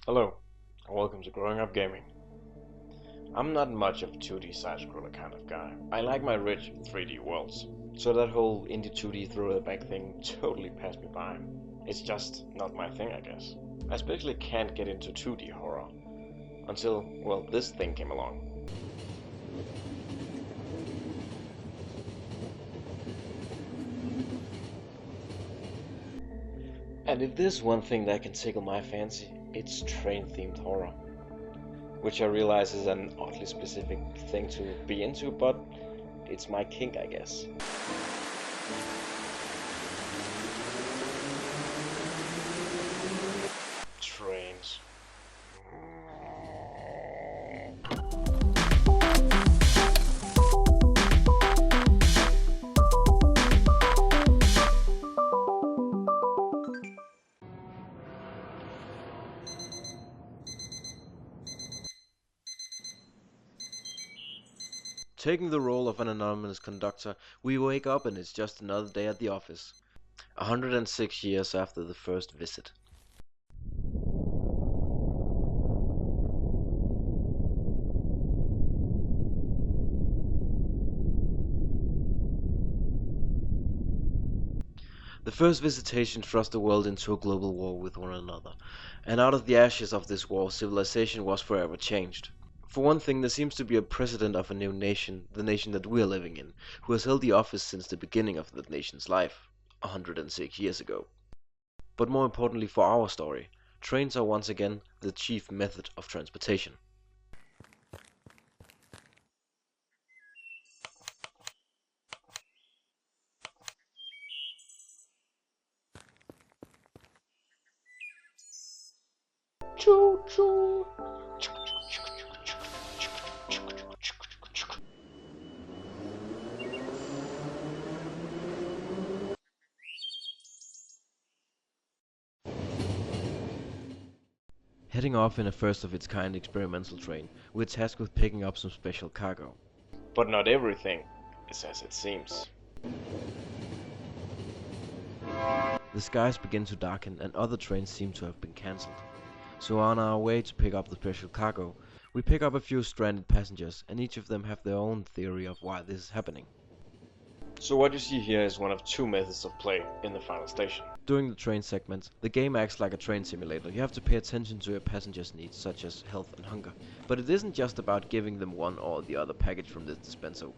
Hello, and welcome to Growing Up Gaming. I'm not much of a 2D side-scroller kind of guy. I like my rich 3D worlds, so that whole indie 2D throw-the-back thing totally passed me by. It's just not my thing, I guess. I especially can't get into 2D horror, until, well, this thing came along. And if there's one thing that can tickle my fancy, it's train-themed horror. Which I realize is an oddly specific thing to be into, but it's my kink, I guess. Trains. Taking the role of an anonymous conductor, we wake up and it's just another day at the office. 106 years after the first visit. The first visitation thrust the world into a global war with one another, and out of the ashes of this war, civilization was forever changed. For one thing, there seems to be a president of a new nation, the nation that we're living in, who has held the office since the beginning of that nation's life, 106 years ago. But more importantly for our story, trains are once again the chief method of transportation. Choo choo. Heading off in a first-of-its-kind experimental train, we're tasked with picking up some special cargo. But not everything is as it seems. The skies begin to darken and other trains seem to have been cancelled. So on our way to pick up the special cargo, we pick up a few stranded passengers, and each of them have their own theory of why this is happening. So what you see here is one of two methods of play in the final station. During the train segment, the game acts like a train simulator. You have to pay attention to your passengers' needs, such as health and hunger. But it isn't just about giving them one or the other package from this dispenser.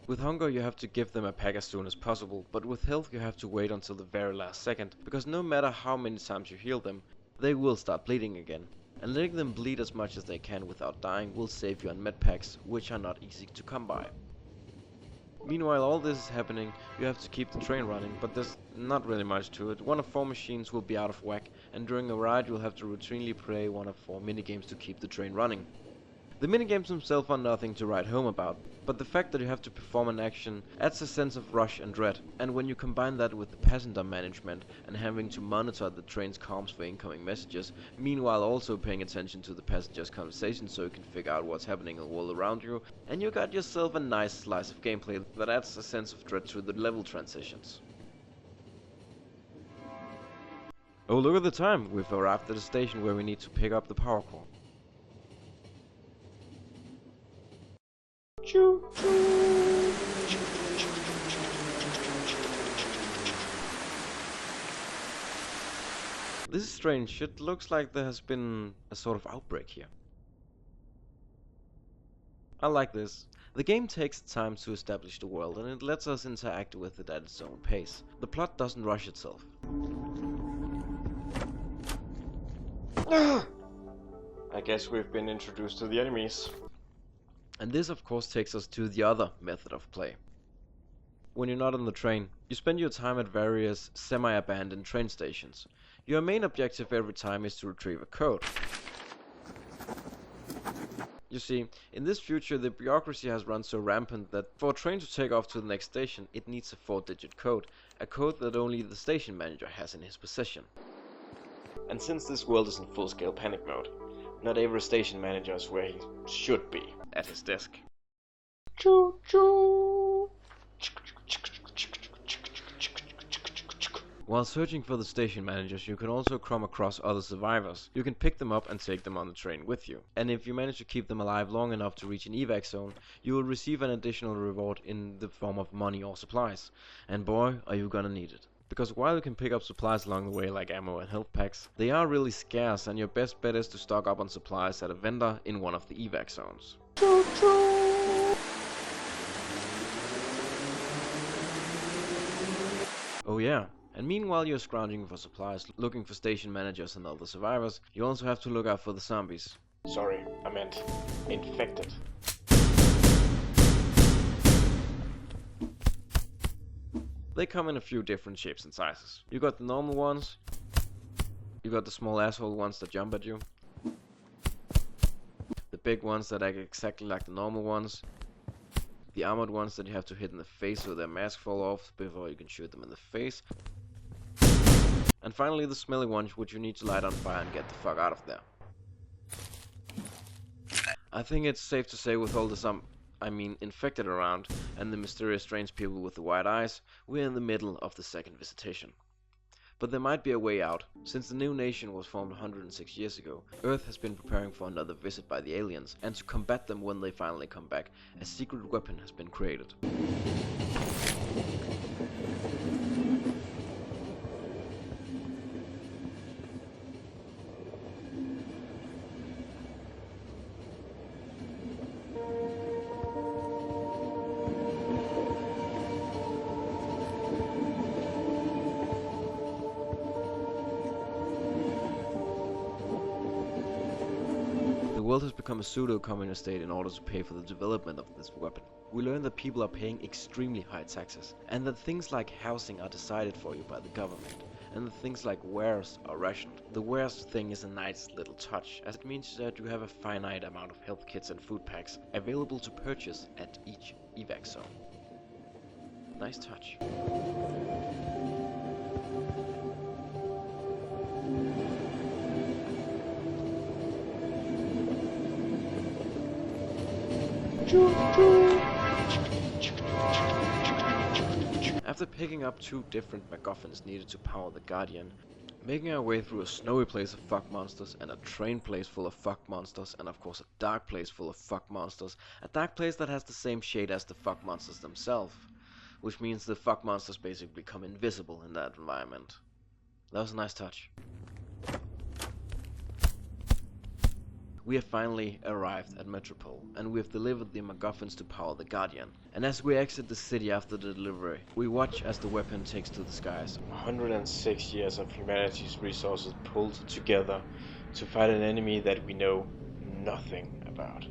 With hunger you have to give them a pack as soon as possible, but with health you have to wait until the very last second, because no matter how many times you heal them, they will start bleeding again. And letting them bleed as much as they can without dying will save you on med packs, which are not easy to come by. Meanwhile all this is happening, you have to keep the train running, but there's not really much to it. One of 4 machines will be out of whack, and during a ride you'll have to routinely play one of 4 minigames to keep the train running. The minigames themselves are nothing to write home about, but the fact that you have to perform an action adds a sense of rush and dread, and when you combine that with the passenger management and having to monitor the train's comms for incoming messages, meanwhile also paying attention to the passengers' conversation so you can figure out what's happening in the world around you, and you got yourself a nice slice of gameplay that adds a sense of dread to the level transitions. Oh, look at the time! We've arrived at the station where we need to pick up the power core. Choo choo. This is strange. It looks like there has been a sort of outbreak here. I like this. The game takes time to establish the world and it lets us interact with it at its own pace. The plot doesn't rush itself. I guess we've been introduced to the enemies. And this of course takes us to the other method of play. When you're not on the train, you spend your time at various semi-abandoned train stations. Your main objective every time is to retrieve a code. You see, in this future the bureaucracy has run so rampant that for a train to take off to the next station it needs a 4-digit code, a code that only the station manager has in his possession. And since this world is in full-scale panic mode, not every station manager is where he should be, at his desk. Choo choo. While searching for the station managers, you can also come across other survivors. You can pick them up and take them on the train with you. And if you manage to keep them alive long enough to reach an evac zone, you will receive an additional reward in the form of money or supplies. And boy, are you gonna need it. Because while you can pick up supplies along the way like ammo and health packs, they are really scarce, and your best bet is to stock up on supplies at a vendor in one of the evac zones. Oh yeah, and meanwhile you're scrounging for supplies, looking for station managers and other survivors, you also have to look out for the zombies. Sorry, I meant infected. They come in a few different shapes and sizes. You got the normal ones, you got the small asshole ones that jump at you, the big ones that act exactly like the normal ones, the armored ones that you have to hit in the face so their mask fall off before you can shoot them in the face, and finally the smelly ones which you need to light on fire and get the fuck out of there. I think it's safe to say with all the infected around and the mysterious strange people with the white eyes, we're in the middle of the second visitation. But there might be a way out. Since the new nation was formed 106 years ago, Earth has been preparing for another visit by the aliens, and to combat them when they finally come back, a secret weapon has been created. The world has become a pseudo-communist state in order to pay for the development of this weapon. We learn that people are paying extremely high taxes, and that things like housing are decided for you by the government, and that things like wares are rationed. The wares thing is a nice little touch, as it means that you have a finite amount of health kits and food packs available to purchase at each evac zone. Nice touch. After picking up 2 different MacGuffins needed to power the Guardian, making our way through a snowy place of fuck monsters, and a train place full of fuck monsters, and of course a dark place full of fuck monsters, a dark place that has the same shade as the fuck monsters themselves, which means the fuck monsters basically become invisible in that environment. That was a nice touch. We have finally arrived at Metropole, and we have delivered the MacGuffins to power the Guardian. And as we exit the city after the delivery, we watch as the weapon takes to the skies. 106 years of humanity's resources pulled together to fight an enemy that we know nothing about.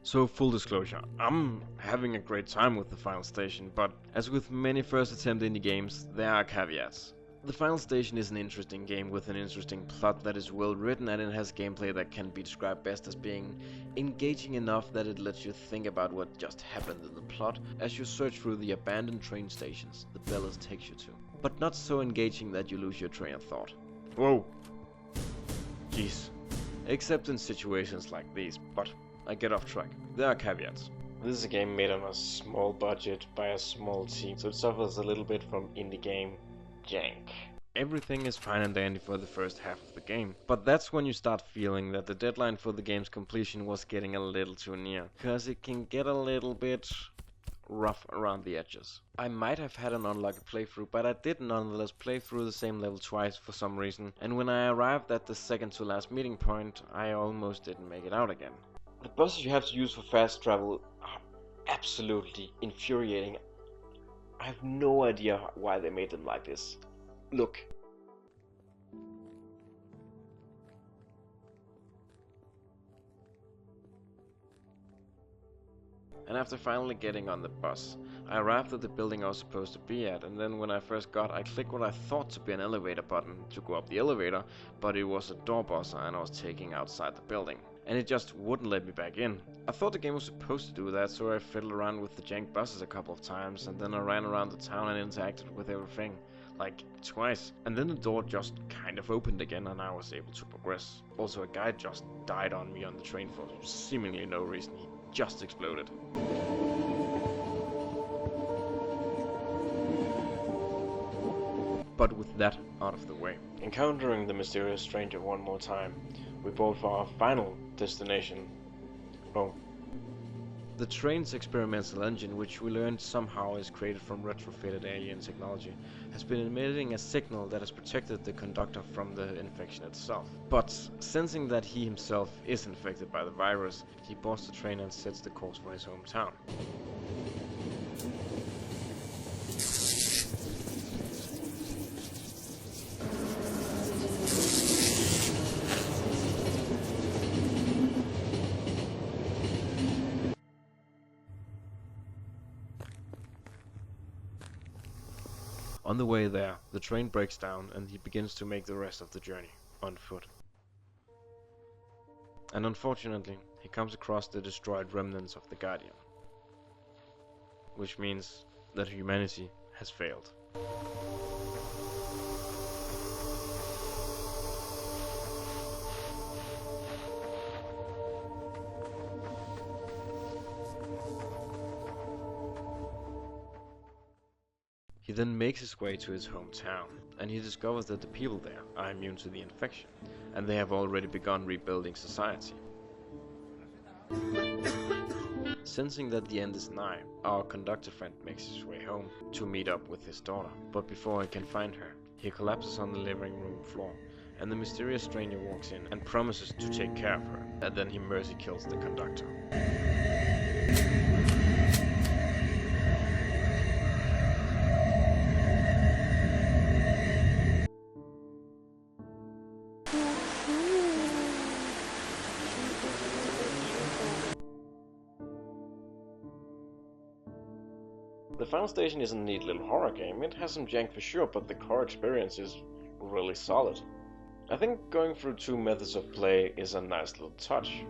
So full disclosure, I'm having a great time with the final station, but as with many first attempt indie games, there are caveats. The final station is an interesting game with an interesting plot that is well written, and it has gameplay that can be described best as being engaging enough that it lets you think about what just happened in the plot as you search through the abandoned train stations the Bellas takes you to, but not so engaging that you lose your train of thought. Whoa! Jeez. Except in situations like these, but I get off track. There are caveats. This is a game made on a small budget by a small team, so it suffers a little bit from indie game jank. Everything is fine and dandy for the first half of the game, but that's when you start feeling that the deadline for the game's completion was getting a little too near, cause it can get a little bit rough around the edges. I might have had an unlucky playthrough, but I did nonetheless play through the same level twice for some reason, and when I arrived at the second to last meeting point, I almost didn't make it out again. The buses you have to use for fast travel are absolutely infuriating. I have no idea why they made them like this. Look. And after finally getting on the bus, I arrived at the building I was supposed to be at, and then when I first got, I clicked what I thought to be an elevator button to go up the elevator, but it was a door buzzer and I was taking outside the building. and it just wouldn't let me back in. I thought the game was supposed to do that, so I fiddled around with the jank buses a couple of times, and then I ran around the town and interacted with everything, like twice. And then the door just kind of opened again and I was able to progress. Also, a guy just died on me on the train for seemingly no reason. He just exploded. But with that out of the way, Encountering the mysterious stranger one more time, we board for our final destination, home. the train's experimental engine, which we learned somehow is created from retrofitted alien technology, has been emitting a signal that has protected the conductor from the infection itself. But sensing that he himself is infected by the virus, he boards the train and sets the course for his hometown. On the way there, the train breaks down and he begins to make the rest of the journey on foot. And unfortunately, he comes across the destroyed remnants of the Guardian, which means that humanity has failed. He then makes his way to his hometown, and he discovers that the people there are immune to the infection, and they have already begun rebuilding society. Sensing that the end is nigh, our conductor friend makes his way home to meet up with his daughter, but before he can find her, he collapses on the living room floor, and the mysterious stranger walks in and promises to take care of her, and then he mercy kills the conductor. The final station is a neat little horror game. It has some jank for sure, but the core experience is really solid. I think going through two methods of play is a nice little touch.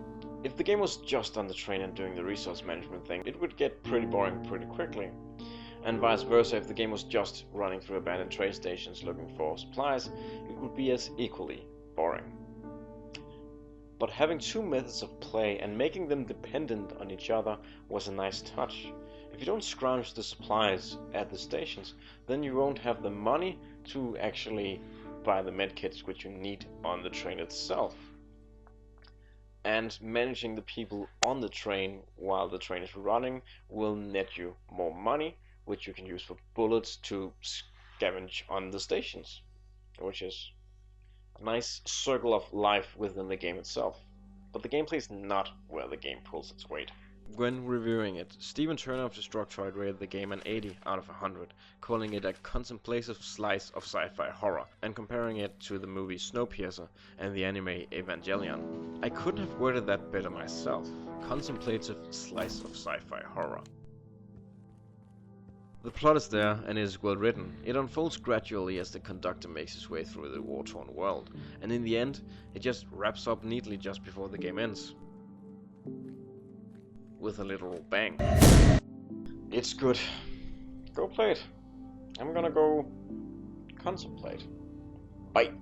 If the game was just on the train and doing the resource management thing, it would get pretty boring pretty quickly. And vice versa, if the game was just running through abandoned train stations looking for supplies, it would be as equally boring. But having two methods of play and making them dependent on each other was a nice touch. If you don't scrounge the supplies at the stations, then you won't have the money to actually buy the medkits which you need on the train itself. And managing the people on the train while the train is running will net you more money, which you can use for bullets to scavenge on the stations, which is a nice circle of life within the game itself. But the gameplay is not where the game pulls its weight. When reviewing it, Stephen Turner of Destructoid rated the game an 80 out of 100, calling it a contemplative slice of sci-fi horror, and comparing it to the movie Snowpiercer and the anime Evangelion. I couldn't have worded that better myself. Contemplative slice of sci-fi horror. The plot is there and is well written. It unfolds gradually as the conductor makes his way through the war-torn world, and in the end, it just wraps up neatly just before the game ends. With a literal bang. It's good. Go play it. I'm gonna go contemplate. Bye.